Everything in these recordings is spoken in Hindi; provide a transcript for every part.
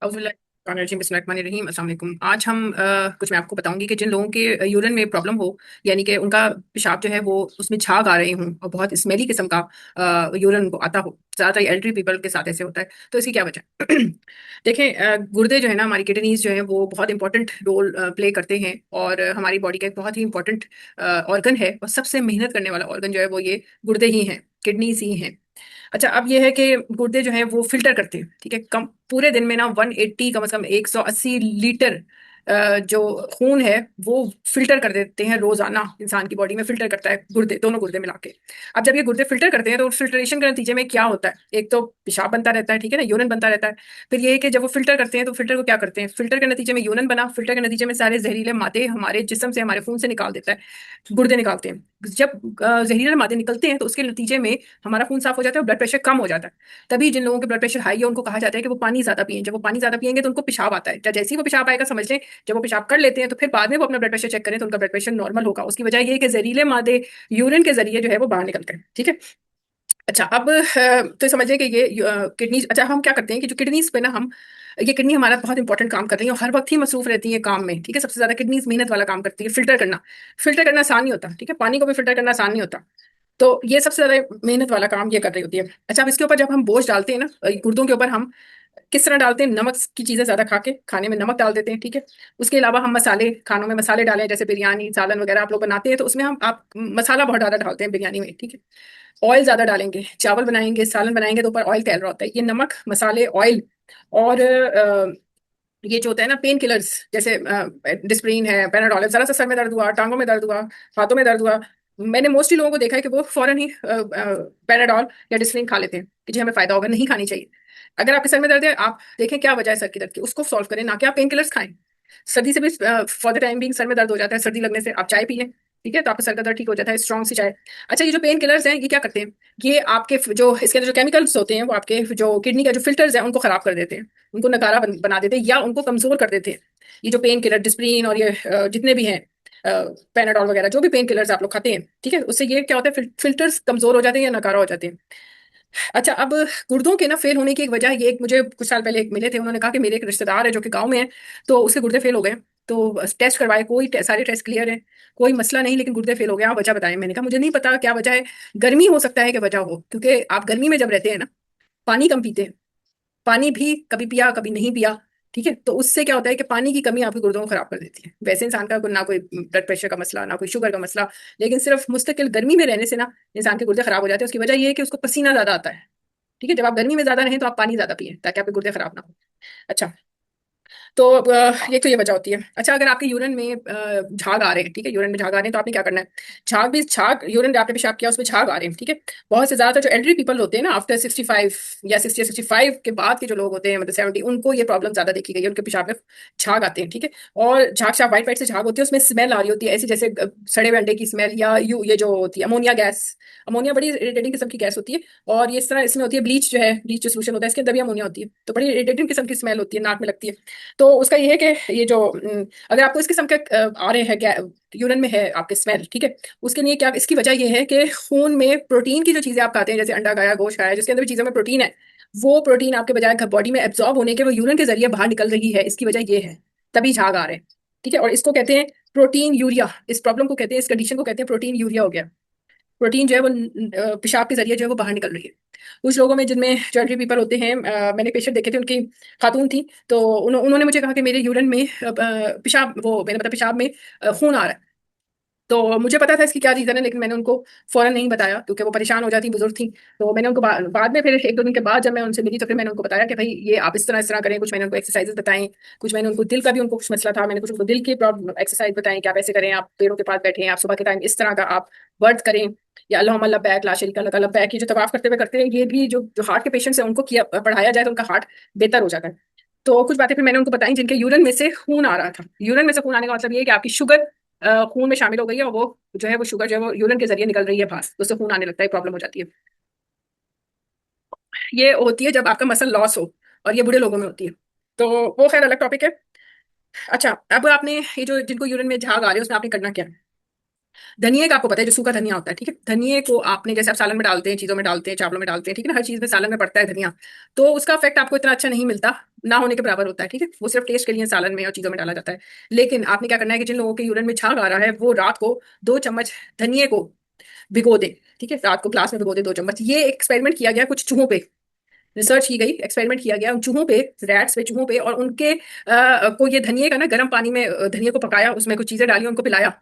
बिस्मिल्लाहिर्रहमानिर्रहीम। अस्सलाम वालेकुम। आज हम कुछ मैं आपको बताऊंगी कि जिन लोगों के यूरिन में प्रॉब्लम हो, यानी कि उनका पेशाब जो है वो उसमें झाग आ रहे हों और बहुत स्मेली किस्म का यूरिन उनको आता हो। ज़्यादातर एल्डरी पीपल के साथ ऐसे होता है, तो इसकी क्या वजह है? देखें, गुर्दे जो है ना, हमारी किडनीज जो है वो बहुत इंपॉर्टेंट रोल प्ले करते हैं और हमारी बॉडी का एक बहुत ही इंपॉर्टेंट ऑर्गन है और सबसे मेहनत करने वाला ऑर्गन जो है वो ये गुर्दे ही हैं, किडनीज ही हैं। अच्छा, अब ये है कि गुर्दे जो हैं वो फिल्टर करते हैं, ठीक है। कम पूरे दिन में ना 180, कम से कम 180 लीटर जो खून है वो फिल्टर कर देते हैं रोजाना। इंसान की बॉडी में फिल्टर करता है गुर्दे, दोनों गुर्दे मिला के। अब जब ये गुर्दे फिल्टर करते हैं तो फिल्ट्रेशन के नतीजे में क्या होता है? एक तो पेशाब बनता रहता है, ठीक है ना, यूरिन बनता रहता है। फिर ये है कि जब वो फिल्टर करते हैं तो फिल्टर को क्या करते हैं? फिल्टर के नतीजे में यूरिन बना, फिल्टर के नतीजे में सारे जहरीले मादे हमारे जिस्म से, हमारे खून से निकाल देता है, गुर्दे निकालते हैं। जब जहरीले मादे निकलते हैं तो उसके नतीजे में हमारा खून साफ हो जाता है और ब्लड प्रेशर कम हो जाता है। तभी जिन लोगों के ब्लड प्रेशर हाई है उनको कहा जाता है कि वो पानी ज्यादा पिए। जब वो पानी ज्यादा पिएंगे तो उनको पेशाब आता है। जैसे ही वो पेशाब आएगा, समझ लें, जब वो पेशाब कर लेते हैं तो फिर बाद में वो अपना ब्लड प्रेशर चेक करें तो उनका ब्लड प्रेशर नॉर्मल होगा। उसकी वजह ये है कि जहरीले मादे यूरिन के जरिए जो है वो बाहर निकलते हैं, ठीक है। अच्छा, अब तो समझ लें कि ये किडनी। अच्छा, हम क्या करते हैं कि जो किडनीज पे ना हम, ये किडनी हमारा बहुत इंपॉर्टेंट काम कर रही है और हर वक्त ही मसरूफ रहती है काम में, ठीक है। सबसे ज्यादा किडनीज मेहनत वाला काम करती है, फिल्टर करना। फिल्टर करना आसान नहीं होता, ठीक है, पानी को भी फिल्टर करना आसान नहीं होता। तो ये सबसे ज्यादा मेहनत वाला काम ये कर रही होती है। अच्छा, अब इसके ऊपर जब हम बोझ डालते हैं ना गुर्दों के ऊपर, हम किस तरह डालते हैं? नमक की चीजें ज्यादा खा के, खाने में नमक डाल देते हैं, ठीक है। उसके अलावा हम मसाले, खानों में मसाले डालें, जैसे बिरयानी, सालन वगैरह आप लोग बनाते हैं तो उसमें हम आप मसाला बहुत ज्यादा डालते हैं बिरयानी में, ठीक है। ऑयल ज्यादा डालेंगे, चावल बनाएंगे, सालन बनाएंगे तो ऊपर ऑयल तैर रहा होता है। ये नमक, मसाले, ऑयल और ये जो होता है ना पेन किलर्स, जैसे डिस्प्रिन है, पैनाडोल है, जरा सा सर में दर्द हुआ, टांगों में दर्द हुआ, हाथों में दर्द हुआ, मैंने मोस्टली लोगों को देखा है कि वो फौरन ही पैनाडोल या डिस्प्रिन खा लेते हैं कि जी हमें फायदा होगा। नहीं खानी चाहिए। अगर आपके सर में दर्द है, आप देखें क्या वजह है सर की दर्द की, उसको सॉल्व करें, ना कि आप पेन किलर्स खाएं। सर्दी से भी for the time being sir में दर्द हो जाता है, सर्दी लगने से आप चाय पी लें, ठीक है, तो आपका सर का दर्द ठीक हो जाता है, स्ट्रॉन्ग सी चाय। अच्छा, ये जो पेन किलर्स हैं ये क्या करते हैं? ये आपके जो इसके अंदर जो केमिकल्स होते हैं वो आपके जो किडनी का जो फिल्टर्स हैं उनको खराब कर देते हैं, उनको नकारा बना देते हैं या उनको कमजोर कर देते हैं। ये जो पेन किलर, डिस्प्रिन और ये जितने भी हैं, पैनाडोल वगैरह, जो भी पेन किलर्स आप लोग खाते हैं, ठीक है, उससे ये क्या होता है? फिल्टर्स कमजोर हो जाते हैं या नकारा हो जाते हैं। अच्छा, अब गुर्दों के ना फेल होने की एक वजह ये, एक मुझे कुछ साल पहले एक मिले थे, उन्होंने कहा कि मेरे एक रिश्तेदार है जो कि गांव में है, तो उसके गुर्दे फेल हो गए। तो टेस्ट करवाए, सारे टेस्ट क्लियर है, कोई मसला नहीं, लेकिन गुर्दे फेल हो गए। आप वजह बताएं। मैंने कहा मुझे नहीं पता क्या वजह है। गर्मी हो सकता है कि वजह हो, क्योंकि आप गर्मी में जब रहते हैं ना, पानी कम पीते हैं, पानी भी कभी पिया कभी नहीं पिया, ठीक है, तो उससे क्या होता है कि पानी की कमी आपके गुर्दों को खराब कर देती है। वैसे इंसान का ना कोई ब्लड प्रेशर का मसला, ना कोई शुगर का मसला, लेकिन सिर्फ मुस्तकिल गर्मी में रहने से ना इंसान के गुर्दे खराब हो जाते हैं। उसकी वजह यह है कि उसको पसीना ज्यादा आता है, ठीक है। जब आप गर्मी में ज्यादा रहें तो आप पानी ज्यादा पिए ताकि आपके गुर्दे खराब ना हो। अच्छा, तो ये तो ये वजह होती है। अच्छा, अगर आपके यूरिन में झाग आ रहे हैं, ठीक है, यूरिन में झाग आ रहे हैं तो आपने क्या करना है? झाग यूरिन आपने पेशाब किया, उसमें झाग आ रहे हैं, ठीक है। बहुत से ज्यादातर जो एल्डरी पीपल होते हैं ना, आफ्टर 65 या 60 या 65 के बाद के जो लोग होते हैं, मतलब 70, उनको ये प्रॉब्लम ज्यादा देखी गई है, उनके पेशाब में झाग आते हैं, ठीक है। और झाग शाग व्हाइट व्हाइट से झाग होती है, उसमें स्मेल आ रही होती है ऐसी जैसे सड़े हुए अंडे की स्मेल, या ये जो होती है अमोनिया गैस। अमोनिया बड़ी इरिटेटिंग किस्म की गैस होती है और ये इस तरह इसमें होती है ब्लीच जो है, ब्लीच जो सोल्यूशन होता है इसके अंदर भी अमोनिया होती है, तो बड़ी इरिटेटिंग किस्म की स्मेल होती है, नाक में लगती है। तो उसका ये है कि ये जो अगर आपको इस किस्म के आ रहे हैं, यूरिन में है आपके स्मेल, ठीक है, उसके लिए क्या, इसकी वजह ये है कि खून में प्रोटीन की जो चीजें आप खाते हैं, जैसे अंडा खाया, गोश्त खाया, जिसके अंदर भी चीजों में प्रोटीन है, वो प्रोटीन आपके बजाय बॉडी में एब्जॉर्ब होने के वो यूरिन के जरिए बाहर निकल रही है। इसकी वजह ये है, तभी झाग आ रहे हैं, ठीक है। और इसको कहते हैं प्रोटीन यूरिया। इस प्रॉब्लम को कहते हैं, इस कंडीशन को कहते हैं प्रोटीन यूरिया हो गया। प्रोटीन जो है वो पेशाब के जरिए जो है वो बाहर निकल रही है। कुछ लोगों में जिनमें जॉइंटरी पीपल होते हैं, मैंने पेशेंट देखे थे, उनकी खातून थी, तो उन्होंने मुझे कहा कि मेरे यूरिन में पेशाब, वो मैंने मतलब पेशाब में खून आ रहा है। तो मुझे पता था इसकी क्या रीज़न है, लेकिन मैंने उनको फौरन नहीं बताया क्योंकि वो परेशान हो जाती, बुजुर्ग थी। तो मैंने उनको बाद में फिर एक दो दिन के बाद जब मैं उनसे मिली तो फिर मैंने उनको बताया कि भाई ये आप इस तरह करें। कुछ मैंने उनको एक्सरसाइजेस बताएं, कुछ मैंने उनको दिल का भी, उनको कुछ मसला था, मैंने कुछ उनको दिल की प्रॉब्लम एक्सरसाइज बताएं कि आप ऐसे करें, आप पेड़ों के पास बैठें, आप सुबह के टाइम इस तरह का आप वर्ड करें, या अल्लाहुम्मा लब्बैक ला शरीका लक लब्बैक, ये जो तवाफ करते हुए करते हैं, ये भी जो जो हार्ट के पेशेंट्स हैं उनको किया पढ़ाया जाए तो उनका हार्ट बेहतर हो जाता है। तो कुछ बातें फिर मैंने उनको बताई जिनके यूरिन में से खून आ रहा था। यूरिन में से खून आने का मतलब ये है कि आपकी शुगर खून में शामिल हो गई है और वो जो है वो शुगर जो है वो यूरिन के जरिए निकल रही है बाहर, तो उससे खून आने लगता है, प्रॉब्लम हो जाती है। ये होती है जब आपका मसल लॉस हो, और ये बूढ़े लोगों में होती है। तो वो खैर अलग टॉपिक है। अच्छा, अब आपने ये जो जिनको यूरिन में झाग आ रही है उसमें आपने करना क्या है? धनिए का आपको पता है, जो सूखा धनिया होता है, ठीक है, धनिए को आपने जैसे आप सालन में डालते हैं, चीजों में डालते हैं, चावलों में डालते हैं, ठीक है ना, हर चीज में सालन में पड़ता है धनिया, तो उसका इफेक्ट आपको इतना अच्छा नहीं मिलता, ना होने के बराबर होता है, ठीक है, वो सिर्फ टेस्ट के लिए सालन में और चीजों में डाला जाता है। लेकिन आपने क्या करना है कि जिन लोगों के यूरिन में झाग आ रहा है वो रात को 2 चम्मच धनिए को भिगो दे, ठीक है, रात को ग्लास में भिगो दे 2 चम्मच। ये एक्सपेरिमेंट किया गया कुछ चूहों पे, रिसर्च की गई, एक्सपेरिमेंट किया गया उन चूहों पे, रैट्स पे, चूहों पे, और उनके को ये धनिए का ना गर्म पानी में धनिए को पकाया, उसमें कुछ चीजें डाली, उनको पिलाया,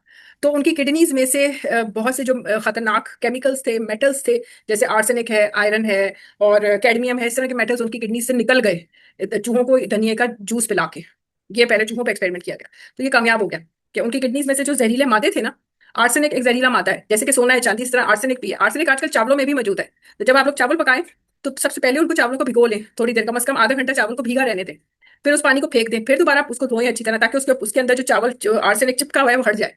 तो उनकी किडनीज में से बहुत से जो खतरनाक केमिकल्स थे, मेटल्स थे, जैसे आर्सेनिक है, आयरन है और कैडमियम है, इस तरह के मेटल्स उनकी किडनी से निकल गए चूहों को धनिए का जूस पिला के। ये पहले चूहों पे एक्सपेरिमेंट किया गया, तो ये कामयाब हो गया कि उनकी किडनीज में से जो जहरीले मादे थे ना, आर्सेनिक एक जहरीला मादा है, जैसे कि सोना है, चांदी, इस तरह आर्सेनिक भी है। आर्सेनिक आजकल चावलों में भी मौजूद है। तो जब आप लोग चावल पकाएं तो सबसे पहले उनको चावलों को भिगो लें थोड़ी देर, कम से कम आधा घंटा चावल को भीगा रहने दें, फिर उस पानी को फेंक दें, फिर दोबारा आप उसको धोएं अच्छी तरह, ताकि उसके उसके अंदर जो चावल जो आर्सेनिक चिपका हुआ है वो हट जाए।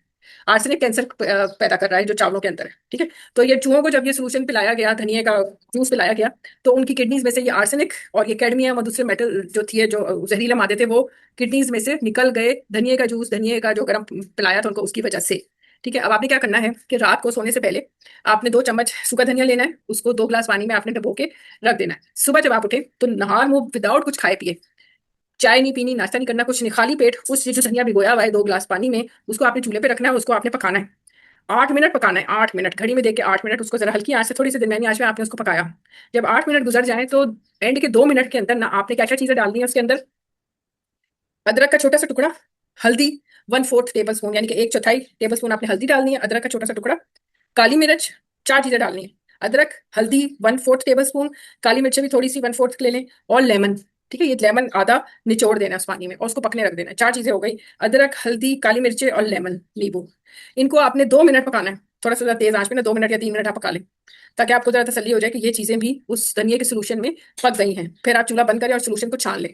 आर्सेनिक कैंसर पैदा कर रहा है जो चावलों के अंदर है, ठीक है। तो ये चूहों को जब ये सोल्यूशन पिलाया गया, धनिए का जूस पिलाया गया, तो उनकी किडनीज में से ये आर्सेनिक और ये कैडमियम और दूसरे मेटल जो थी, जो जहरीले मादे थे, वो किडनीज में से निकल गए धनिए का जूस, धनिए का जो गर्म पिलाया था उनको, उसकी वजह से, ठीक है। अब आपने क्या करना है कि रात को सोने से पहले आपने 2 चम्मच सूखा धनिया लेना है, उसको 2 गिलास पानी में आपने डबो के रख देना है। सुबह जब आप उठे तो नहार मुंह, विदाउट कुछ खाए पिए, चाय नहीं पीनी, नाश्ता नहीं करना, कुछ नहीं, खाली पेट उस जो धनिया भिगोया हुआ है 2 गिलास पानी में, उसको आपने चूल्हे पे रखना है, उसको आपने पकाना है। 8 मिनट पकाना है, 8 मिनट, घड़ी में देख के 8 मिनट उसको जरा हल्की आंच से, थोड़ी सी दरमियानी आंच में आपने उसको पकाया। जब 8 मिनट गुजर जाए तो एंड के 2 मिनट के अंदर ना आपने क्या क्या चीजें डालनी है उसके अंदर। अदरक का छोटा सा टुकड़ा, हल्दी 1/4 टेबल स्पून, यानी कि 1/4 टेबल स्पून आपने हल्दी डालनी है, अदरक का छोटा सा टुकड़ा, काली मिर्च, 4 चीजें डालनी है, अदरक, हल्दी 1/4 टेबल स्पून, काली मिर्च भी थोड़ी सी 1/4 ले लें, और लेमन, ठीक है, ये लेमन आधा निचोड़ देना है उस पानी में और उसको पकने रख देना है। 4 चीजें हो गई, अदरक, हल्दी, काली मिर्चें और लेमन, नींबू। इनको आपने 2 मिनट पकाना है, थोड़ा सा तेज आंच में ना, 2 मिनट या 3 मिनट आप पका लें, ताकि आपको जरा तसल्ली हो जाए कि ये चीजें भी उस धनिया के सोल्यूशन में पक गई हैं। फिर आप चूल्हा बंद करें और सोल्यूशन को छान लें,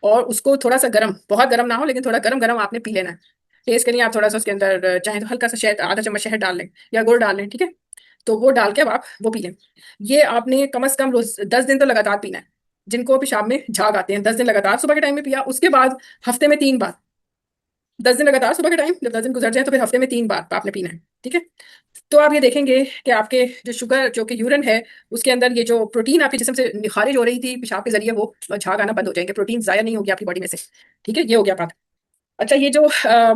और उसको थोड़ा सा गर्म, बहुत गर्म ना हो लेकिन थोड़ा गर्म गर्म आपने पी लेना है। टेस्ट के लिए आप थोड़ा सा उसके अंदर चाहे तो हल्का सा शहद, आधा चम्मच शहद डाल लें या गुड़ डाल लें, ठीक है। तो वो डाल के अब आप वो पी लें। ये आपने कम से कम रोज 10 दिन तो लगातार पीना है। जिनको पेशाब में झाग आते हैं, 10 दिन लगातार सुबह के टाइम में पिया, उसके बाद हफ्ते में 3 बार, 10 दिन लगातार सुबह के टाइम, जब 10 दिन गुजर जाए तो फिर हफ्ते में 3 बार आपने पीना है, ठीक है। तो आप ये देखेंगे कि आपके जो शुगर, जो कि यूरिन है, उसके अंदर ये जो प्रोटीन आपके जिस्म से खारिज हो रही थी पेशाब के जरिए, वो झाग आना बंद हो जाएंगे, प्रोटीन जाया नहीं होगी आपकी बॉडी में से, ठीक है। ये हो गया बात। अच्छा, ये जो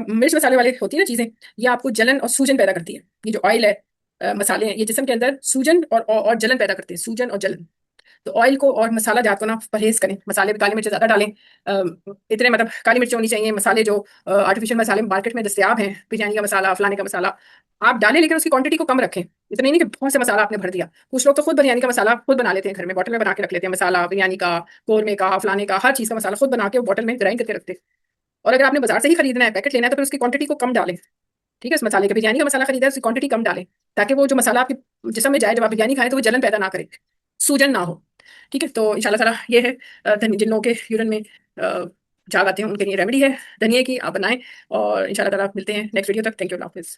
मिर्च मसाले वाले होती है ना चीजें, ये आपको जलन और सूजन पैदा करती है। ये जो ऑयल है, मसाले हैं, ये जिस्म के अंदर सूजन और जलन पैदा करते हैं, सूजन और जलन। तो ऑयल को और मसाला जात को ना परहेज करें, मसाले, काली मिर्च ज्यादा डालें, इतने मतलब काली मिर्च होनी चाहिए। मसाले जो आर्टिफिशियल मसाले मार्केट में दस्तियाब हैं, बिरयानी का मसाला, फलाने का मसाला, आप डालें, लेकिन उसकी क्वांटिटी को कम रखें। इतना नहीं कि बहुत से मसाला आपने भर दिया। कुछ लोग तो खुद बिरयानी का मसाला खुद बना लेते हैं घर में, बॉटल में बना के रख लेते हैं मसाला, बिरयानी का, कौरमे का, फलाने का, हर चीज का मसाला खुद बना के बॉटल में ग्राइंड करके रखते हैं। और अगर आपने बाजार से ही खरीदना है, पैकेट लेना है, तो फिर उसकी क्वांटिटी को कम डालें, ठीक है। इस मसाले के, बिरयानी का मसाला खरीदा है, उसकी क्वांटिटी कम डालें, ताकि वो जो मसाला आपके जिस्म में जाए, जब आप बिरयानी खाएं तो वो जलन पैदा ना करे, सूजन ना हो, ठीक है। तो इंशाल्लाह ताला ये है जिन लोगों के यूरिन में झाग आते हैं उनके लिए रेमेडी है धनिया की, आप बनाएं। और इंशाल्लाह ताला मिलते हैं नेक्स्ट वीडियो तक। थैंक यू, अल्लाह हाफिज़।